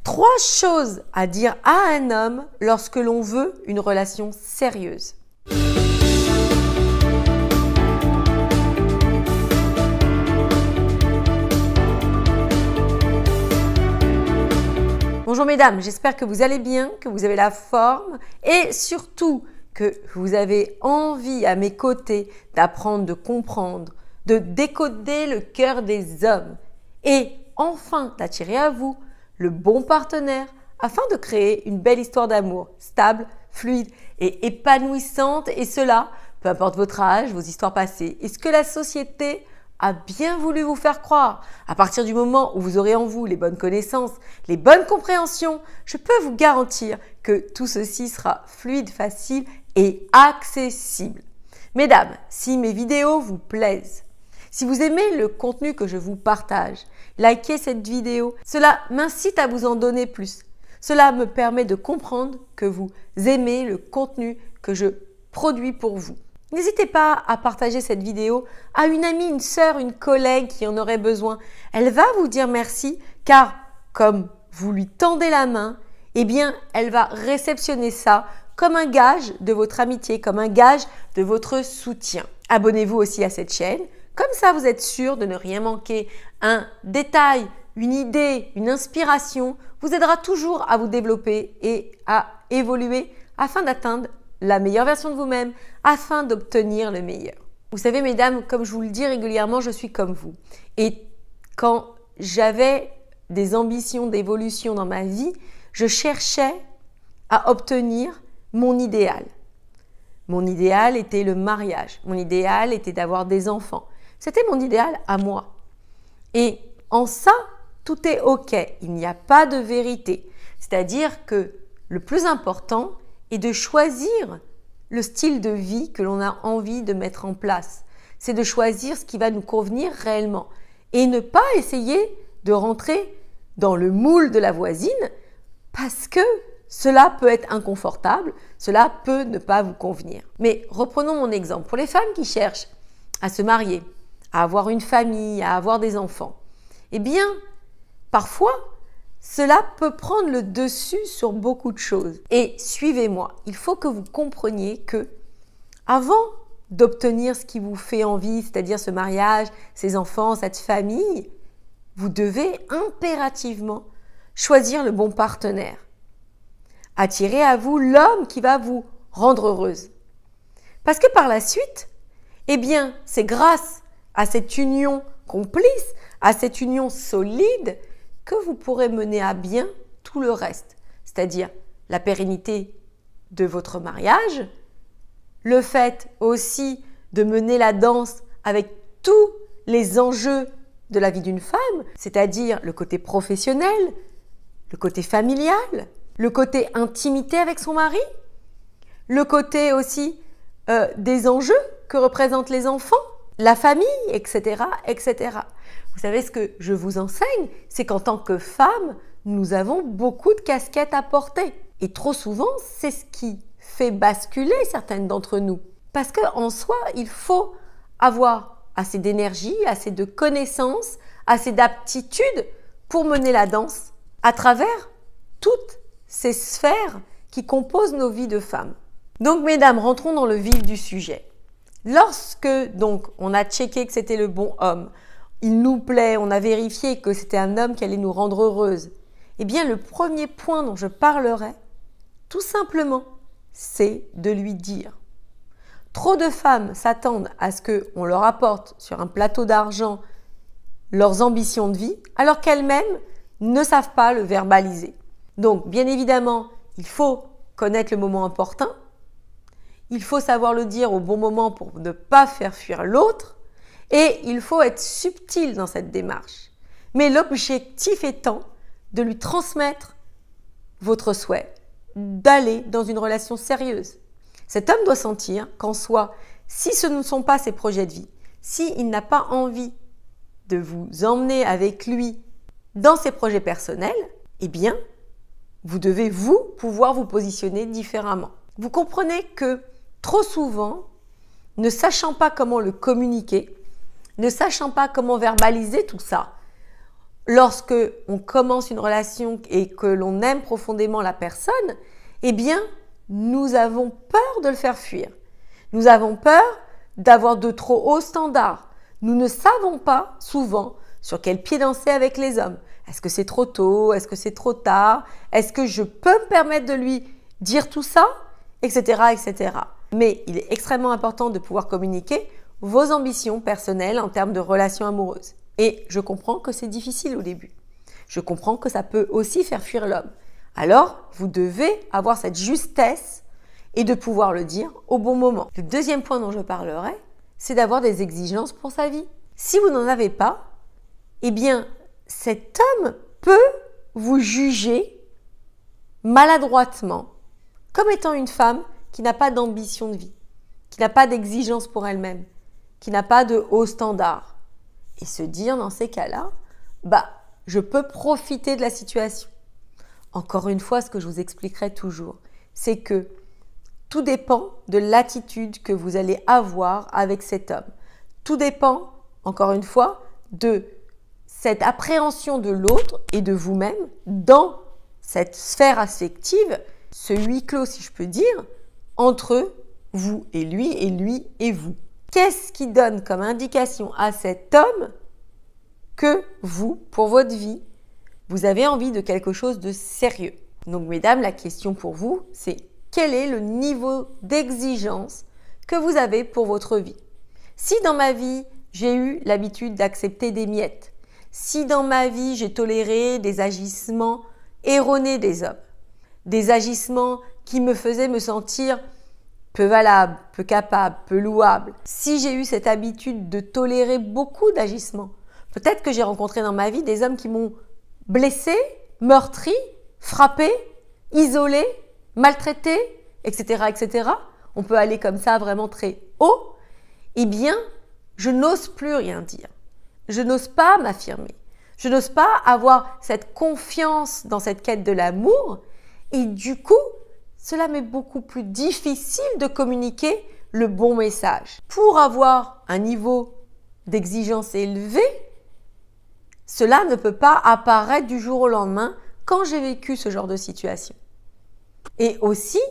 3 choses à dire à un homme lorsque l'on veut une relation sérieuse. Bonjour mesdames, j'espère que vous allez bien, que vous avez la forme et surtout que vous avez envie à mes côtés d'apprendre, de comprendre, de décoder le cœur des hommes et enfin d'attirer à vous le bon partenaire afin de créer une belle histoire d'amour stable, fluide et épanouissante, et cela, peu importe votre âge, vos histoires passées et ce que la société a bien voulu vous faire croire. À partir du moment où vous aurez en vous les bonnes connaissances, les bonnes compréhensions, je peux vous garantir que tout ceci sera fluide, facile et accessible. Mesdames, si mes vidéos vous plaisent, si vous aimez le contenu que je vous partage, likez cette vidéo. Cela m'incite à vous en donner plus. Cela me permet de comprendre que vous aimez le contenu que je produis pour vous. N'hésitez pas à partager cette vidéo à une amie, une sœur, une collègue qui en aurait besoin. Elle va vous dire merci car comme vous lui tendez la main, eh bien, elle va réceptionner ça comme un gage de votre amitié, comme un gage de votre soutien. Abonnez-vous aussi à cette chaîne. Comme ça, vous êtes sûr de ne rien manquer. Un détail, une idée, une inspiration vous aidera toujours à vous développer et à évoluer afin d'atteindre la meilleure version de vous-même, afin d'obtenir le meilleur. Vous savez, mesdames, comme je vous le dis régulièrement, je suis comme vous. Et quand j'avais des ambitions d'évolution dans ma vie, je cherchais à obtenir mon idéal. Mon idéal était le mariage. Mon idéal était d'avoir des enfants. C'était mon idéal à moi. Et en ça, tout est OK. Il n'y a pas de vérité. C'est-à-dire que le plus important est de choisir le style de vie que l'on a envie de mettre en place. C'est de choisir ce qui va nous convenir réellement. Et ne pas essayer de rentrer dans le moule de la voisine parce que cela peut être inconfortable, cela peut ne pas vous convenir. Mais reprenons mon exemple. Pour les femmes qui cherchent à se marier, à avoir une famille, à avoir des enfants, eh bien, parfois, cela peut prendre le dessus sur beaucoup de choses. Et suivez-moi, il faut que vous compreniez que avant d'obtenir ce qui vous fait envie, c'est-à-dire ce mariage, ces enfants, cette famille, vous devez impérativement choisir le bon partenaire. Attirez à vous l'homme qui va vous rendre heureuse. Parce que par la suite, eh bien, c'est grâce à cette union complice, à cette union solide, que vous pourrez mener à bien tout le reste. C'est-à-dire la pérennité de votre mariage, le fait aussi de mener la danse avec tous les enjeux de la vie d'une femme, c'est-à-dire le côté professionnel, le côté familial, le côté intimité avec son mari, le côté aussi des enjeux que représentent les enfants, la famille, etc., etc. Vous savez, ce que je vous enseigne, c'est qu'en tant que femme, nous avons beaucoup de casquettes à porter. Et trop souvent, c'est ce qui fait basculer certaines d'entre nous. Parce qu'en soi, il faut avoir assez d'énergie, assez de connaissances, assez d'aptitudes pour mener la danse à travers toutes ces sphères qui composent nos vies de femmes. Donc, mesdames, rentrons dans le vif du sujet. Lorsque, donc, on a checké que c'était le bon homme, il nous plaît, on a vérifié que c'était un homme qui allait nous rendre heureuses, eh bien, le premier point dont je parlerai, tout simplement, c'est de lui dire. Trop de femmes s'attendent à ce qu'on leur apporte sur un plateau d'argent leurs ambitions de vie, alors qu'elles-mêmes ne savent pas le verbaliser. Donc, bien évidemment, il faut connaître le moment opportun. Il faut savoir le dire au bon moment pour ne pas faire fuir l'autre. Et il faut être subtil dans cette démarche. Mais l'objectif étant de lui transmettre votre souhait d'aller dans une relation sérieuse. Cet homme doit sentir qu'en soi, si ce ne sont pas ses projets de vie, s'il n'a pas envie de vous emmener avec lui dans ses projets personnels, eh bien, vous devez, vous, pouvoir vous positionner différemment. Vous comprenez que trop souvent, ne sachant pas comment le communiquer, ne sachant pas comment verbaliser tout ça, lorsque on commence une relation et que l'on aime profondément la personne, eh bien, nous avons peur de le faire fuir. Nous avons peur d'avoir de trop hauts standards. Nous ne savons pas souvent sur quel pied danser avec les hommes. Est-ce que c'est trop tôt? Est-ce que c'est trop tard? Est-ce que je peux me permettre de lui dire tout ça? Etc., etc. Mais il est extrêmement important de pouvoir communiquer vos ambitions personnelles en termes de relations amoureuses. Et je comprends que c'est difficile au début. Je comprends que ça peut aussi faire fuir l'homme. Alors, vous devez avoir cette justesse et de pouvoir le dire au bon moment. Le deuxième point dont je parlerai, c'est d'avoir des exigences pour sa vie. Si vous n'en avez pas, eh bien, cet homme peut vous juger maladroitement comme étant une femme qui n'a pas d'ambition de vie, qui n'a pas d'exigence pour elle-même, qui n'a pas de hauts standards. Et se dire dans ces cas-là, je peux profiter de la situation. Encore une fois, ce que je vous expliquerai toujours, c'est que tout dépend de l'attitude que vous allez avoir avec cet homme. Tout dépend, encore une fois, de cette appréhension de l'autre et de vous-même dans cette sphère affective, ce huis clos, si je peux dire, entre vous et lui et vous. Qu'est-ce qui donne comme indication à cet homme que vous, pour votre vie, vous avez envie de quelque chose de sérieux? Donc, mesdames, la question pour vous, c'est quel est le niveau d'exigence que vous avez pour votre vie? Si dans ma vie, j'ai eu l'habitude d'accepter des miettes, si dans ma vie, j'ai toléré des agissements erronés des hommes, des agissements qui me faisaient me sentir peu valable, peu capable, peu louable, si j'ai eu cette habitude de tolérer beaucoup d'agissements, peut-être que j'ai rencontré dans ma vie des hommes qui m'ont blessé, meurtri, frappé, isolé, maltraité, etc., etc. On peut aller comme ça vraiment très haut. Eh bien, je n'ose plus rien dire. Je n'ose pas m'affirmer. Je n'ose pas avoir cette confiance dans cette quête de l'amour. Et du coup, cela m'est beaucoup plus difficile de communiquer le bon message. Pour avoir un niveau d'exigence élevé, cela ne peut pas apparaître du jour au lendemain quand j'ai vécu ce genre de situation. Et aussi,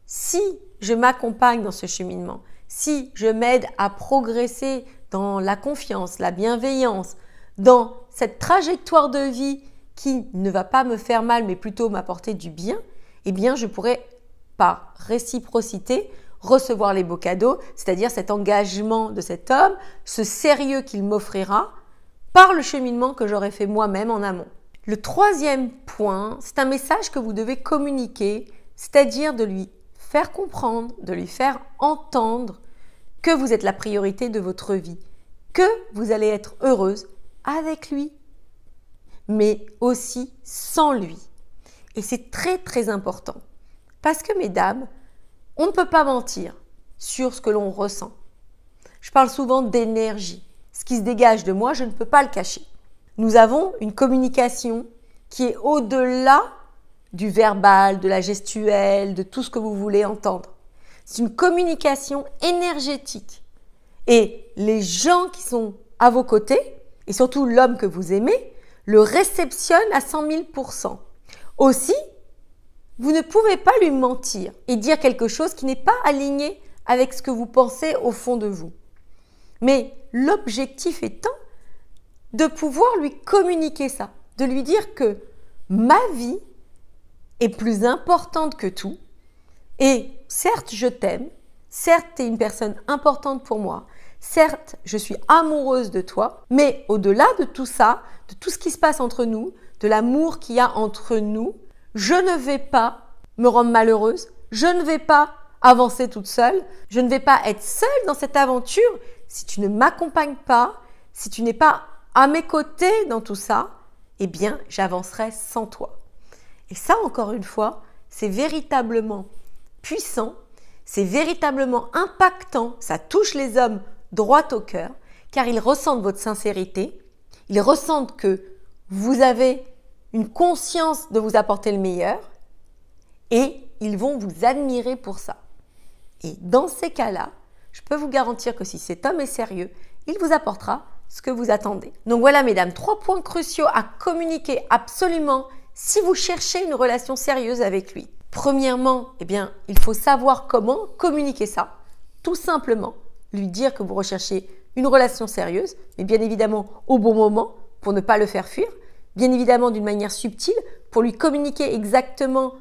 si je m'accompagne dans ce cheminement, si je m'aide à progresser dans la confiance, la bienveillance, dans cette trajectoire de vie qui ne va pas me faire mal mais plutôt m'apporter du bien, eh bien je pourrai par réciprocité recevoir les beaux cadeaux, c'est-à-dire cet engagement de cet homme, ce sérieux qu'il m'offrira par le cheminement que j'aurais fait moi-même en amont. Le troisième point, c'est un message que vous devez communiquer, c'est-à-dire de lui faire comprendre, de lui faire entendre que vous êtes la priorité de votre vie, que vous allez être heureuse avec lui, mais aussi sans lui. Et c'est très très important. Parce que mesdames, on ne peut pas mentir sur ce que l'on ressent. Je parle souvent d'énergie. Ce qui se dégage de moi, je ne peux pas le cacher. Nous avons une communication qui est au-delà du verbal, de la gestuelle, de tout ce que vous voulez entendre. C'est une communication énergétique. Et les gens qui sont à vos côtés, et surtout l'homme que vous aimez, le réceptionnent à 100 000%. Aussi, vous ne pouvez pas lui mentir et dire quelque chose qui n'est pas aligné avec ce que vous pensez au fond de vous. Mais l'objectif étant de pouvoir lui communiquer ça, de lui dire que ma vie est plus importante que tout et certes je t'aime, certes tu es une personne importante pour moi, certes je suis amoureuse de toi, mais au-delà de tout ça, de tout ce qui se passe entre nous, de l'amour qu'il y a entre nous, je ne vais pas me rendre malheureuse, je ne vais pas avancer toute seule, je ne vais pas être seule dans cette aventure si tu ne m'accompagnes pas, si tu n'es pas à mes côtés dans tout ça, eh bien j'avancerai sans toi. Et ça, encore une fois, c'est véritablement puissant, c'est véritablement impactant, ça touche les hommes droit au cœur, car ils ressentent votre sincérité, ils ressentent que vous avez une conscience de vous apporter le meilleur et ils vont vous admirer pour ça. Et dans ces cas-là, je peux vous garantir que si cet homme est sérieux, il vous apportera ce que vous attendez. Donc voilà mesdames, 3 points cruciaux à communiquer absolument si vous cherchez une relation sérieuse avec lui. Premièrement, il faut savoir comment communiquer ça. Tout simplement, lui dire que vous recherchez une relation sérieuse, mais bien évidemment au bon moment pour ne pas le faire fuir, bien évidemment d'une manière subtile pour lui communiquer exactement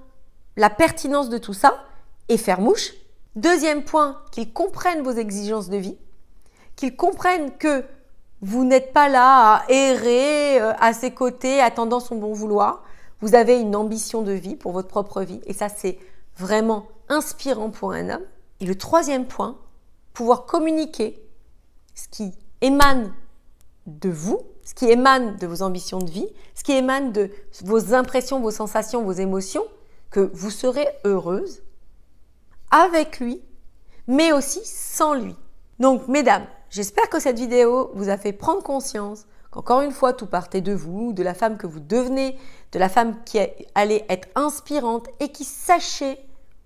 la pertinence de tout ça et faire mouche. Deuxième point, qu'il comprenne vos exigences de vie, qu'il comprenne que vous n'êtes pas là à errer à ses côtés, attendant son bon vouloir. Vous avez une ambition de vie pour votre propre vie et ça, c'est vraiment inspirant pour un homme. Et le troisième point, pouvoir communiquer ce qui émane de vous, ce qui émane de vos ambitions de vie, ce qui émane de vos impressions, vos sensations, vos émotions, que vous serez heureuse avec lui, mais aussi sans lui. Donc, mesdames, j'espère que cette vidéo vous a fait prendre conscience qu'encore une fois, tout partait de vous, de la femme que vous devenez, de la femme qui allait être inspirante et qui sachait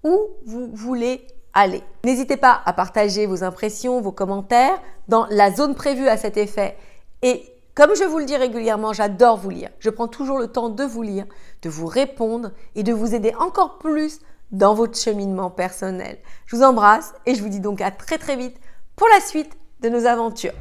où vous voulez aller. N'hésitez pas à partager vos impressions, vos commentaires dans la zone prévue à cet effet. Et comme je vous le dis régulièrement, j'adore vous lire. Je prends toujours le temps de vous lire, de vous répondre et de vous aider encore plus dans votre cheminement personnel. Je vous embrasse et je vous dis donc à très très vite pour la suite de nos aventures.